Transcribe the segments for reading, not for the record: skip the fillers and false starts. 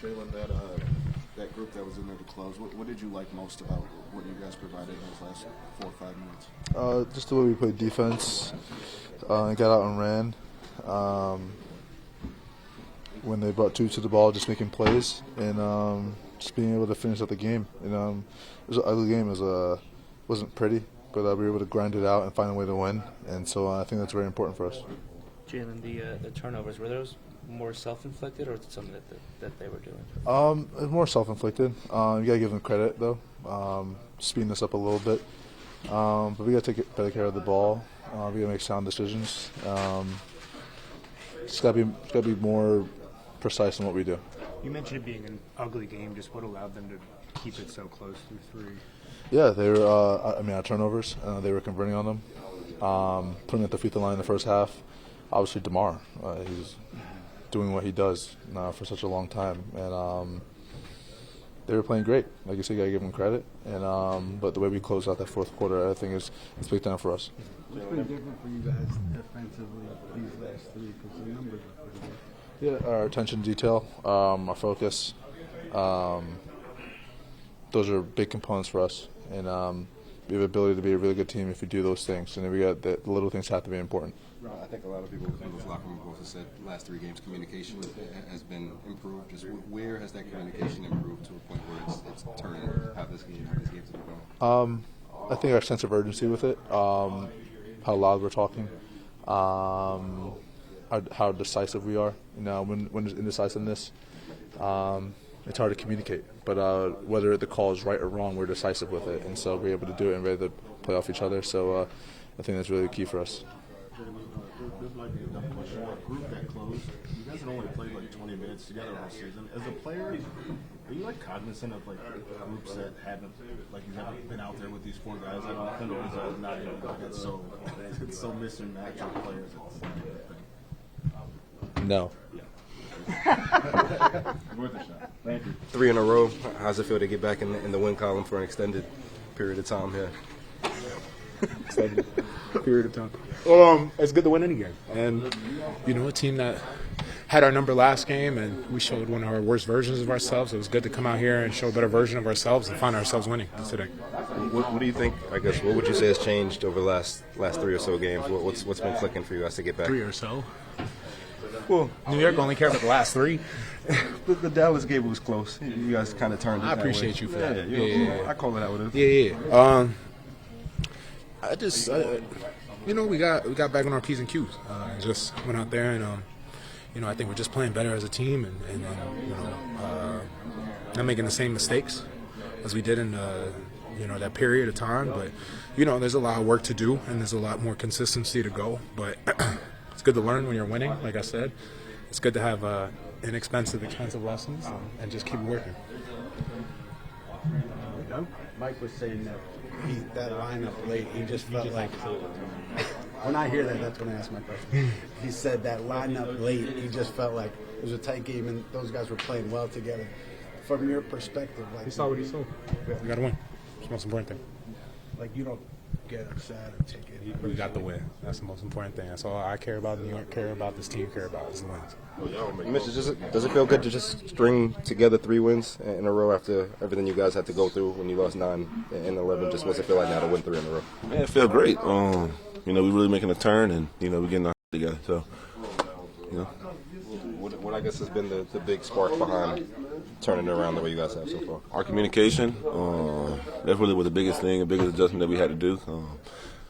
Jalen, that group that was in there to close, what did you like most about what you guys provided in those last 4 or 5 minutes? Just the way we played defense, got out and ran. When they brought two to the ball, just making plays and just being able to finish out the game. And it was an ugly game. It wasn't pretty, but we were able to grind it out and find a way to win. And so I think that's very important for us. Jalen, the turnovers, were those more self-inflicted or something that they were doing? It was more self-inflicted. You got to give them credit, though. Speeding this up a little bit. But we got to take better care of the ball. We got to make sound decisions. It's got to be more precise in what we do. You mentioned it being an ugly game. Just what allowed them to keep it so close through 3? Yeah, they were. Our turnovers. They were converting on them, putting at the free throw line in the first half. Obviously, DeMar, he's doing what he does for such a long time, and they were playing great. Like you said, you gotta give them credit. And but the way we closed out that fourth quarter, I think it's big time for us. What's been different for you guys defensively these last 3? Because the numbers are pretty good. Yeah, our attention to detail, our focus, those are big components for us. And we have the ability to be a really good team if we do those things. And then we got the little things have to be important. I think a lot of people in this locker room have said last 3 games communication has been improved. Just where has that communication improved to a point where it's turning how this game's to be going? I think our sense of urgency with it, how loud we're talking, how decisive we are. You know, when there's indecisiveness, it's hard to communicate. But whether the call is right or wrong, we're decisive with it, and so we're able to do it and ready to play off each other. So I think that's really key for us. This might be a dumb question. A group that closed, you guys had only played like 20 minutes together all season. As a player, are you like cognizant of like groups that haven't, like you haven't been out there with these 4 guys that often, or is that not even like it's so mismatched with players? No. Worth a shot. Thank you. 3 in a row. How's it feel to get back in the win column for an extended period of time here? Extended period of time. It's good to win any game. And, you know, a team that had our number last game and we showed one of our worst versions of ourselves. It was good to come out here and show a better version of ourselves and find ourselves winning today. What do you think, I guess, what would you say has changed over the last 3 or so games? What's been clicking for you guys to get back? 3 or so? Well, New York only cared about the last 3. The Dallas game was close. You guys kind of turned it. I appreciate you for that. Yeah. I call it out with it. Yeah. I just, you know, we got back on our P's and Q's. Just went out there and, you know, I think we're just playing better as a team and you know, not making the same mistakes as we did in, you know, that period of time. But, you know, there's a lot of work to do and there's a lot more consistency to go. But it's good to learn when you're winning, like I said. It's good to have inexpensive, expensive lessons and just keep working. Mike was saying that that lineup late, he just felt like, when I hear that, that's when I ask my question. He said that lineup late, he just felt like it was a tight game and those guys were playing well together. From your perspective, like, He saw what he saw. We got to win. It's the most important thing. like you don't get upset or take it. We got the win. That's the most important thing. That's all I care about. New York care about. This team care about is the wins. Mitch, does it feel good to just string together 3 wins in a row after everything you guys had to go through when you lost 9 and 11? Just what's it feel like now to win 3 in a row? Man, it felt great. You know, we really making a turn, and you know, we getting our together. So, you know, what I guess has been the big spark behind turning it around the way you guys have so far? our communication. That really was the biggest thing, the biggest adjustment that we had to do.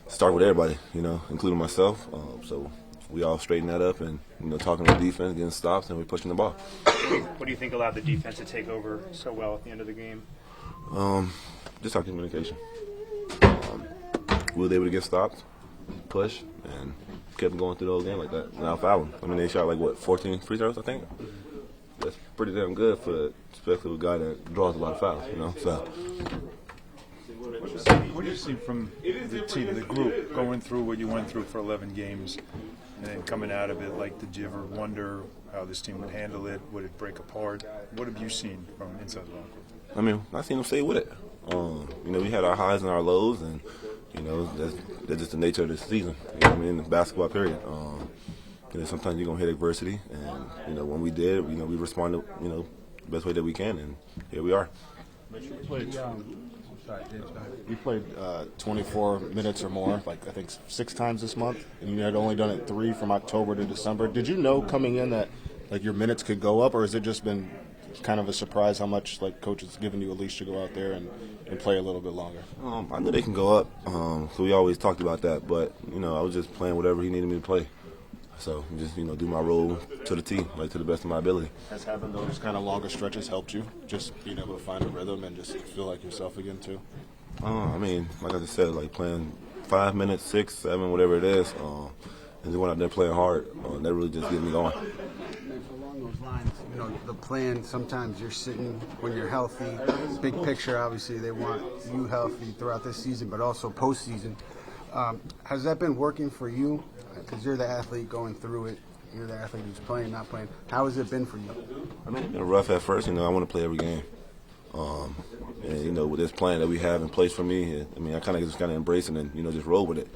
Start with everybody, you know, including myself. So we all straightened that up, and you know, talking to the defense, getting stops, and we're pushing the ball. What do you think allowed the defense to take over so well at the end of the game? Just our communication. We were able to get stops, push, and kept going through the whole game like that. Now fouling. I mean, they shot like 14 free throws, I think. That's pretty damn good for especially a guy that draws a lot of fouls, you know. So. What do you see from the team, the group, going through what you went through for 11 games and then coming out of it? Like, did you ever wonder how this team would handle it? Would it break apart? What have you seen from inside the locker room? I mean, I seen them stay with it. You know, we had our highs and our lows, and you know, that's just the nature of this season. You know what I mean? The basketball period. You know, sometimes you're gonna hit adversity, and you know, when we did, you know, we responded, you know, best way that we can, and here we are. You played 24 minutes or more, like I think 6 times this month, and you had only done it 3 from October to December. Did you know coming in that like your minutes could go up, or has it just been kind of a surprise how much like coach has given you a leash to go out there and play a little bit longer? I knew they can go up, so we always talked about that. But I was just playing whatever he needed me to play. So just do my role to the T, like to the best of my ability. Has having those kind of longer stretches helped you, just being able to find a rhythm and just feel like yourself again too? I mean, like I just said, like playing 5 minutes, 6, 7, whatever it is, and just going out there playing hard. That really just gets me going. Along those lines, the plan, sometimes you're sitting when you're healthy. Big picture, obviously, they want you healthy throughout this season, but also postseason. Has that been working for you? Because you're the athlete going through it. You're the athlete who's playing, not playing. How has it been for you? I mean, it's been rough at first. I want to play every game. And, with this plan that we have in place for me, I kind of just embrace it and, just roll with it.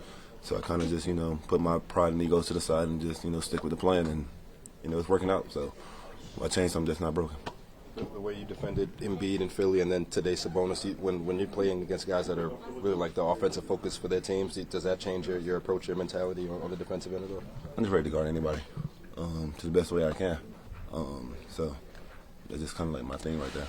So I kind of just, put my pride and egos to the side and just, stick with the plan. And, it's working out. So I changed something that's not broken. The way you defended Embiid in Philly and then today Sabonis, when you're playing against guys that are really like the offensive focus for their teams, does that change your approach, your mentality on the defensive end as well? I'm just ready to guard anybody to the best way I can. So that's just kind of like my thing right there.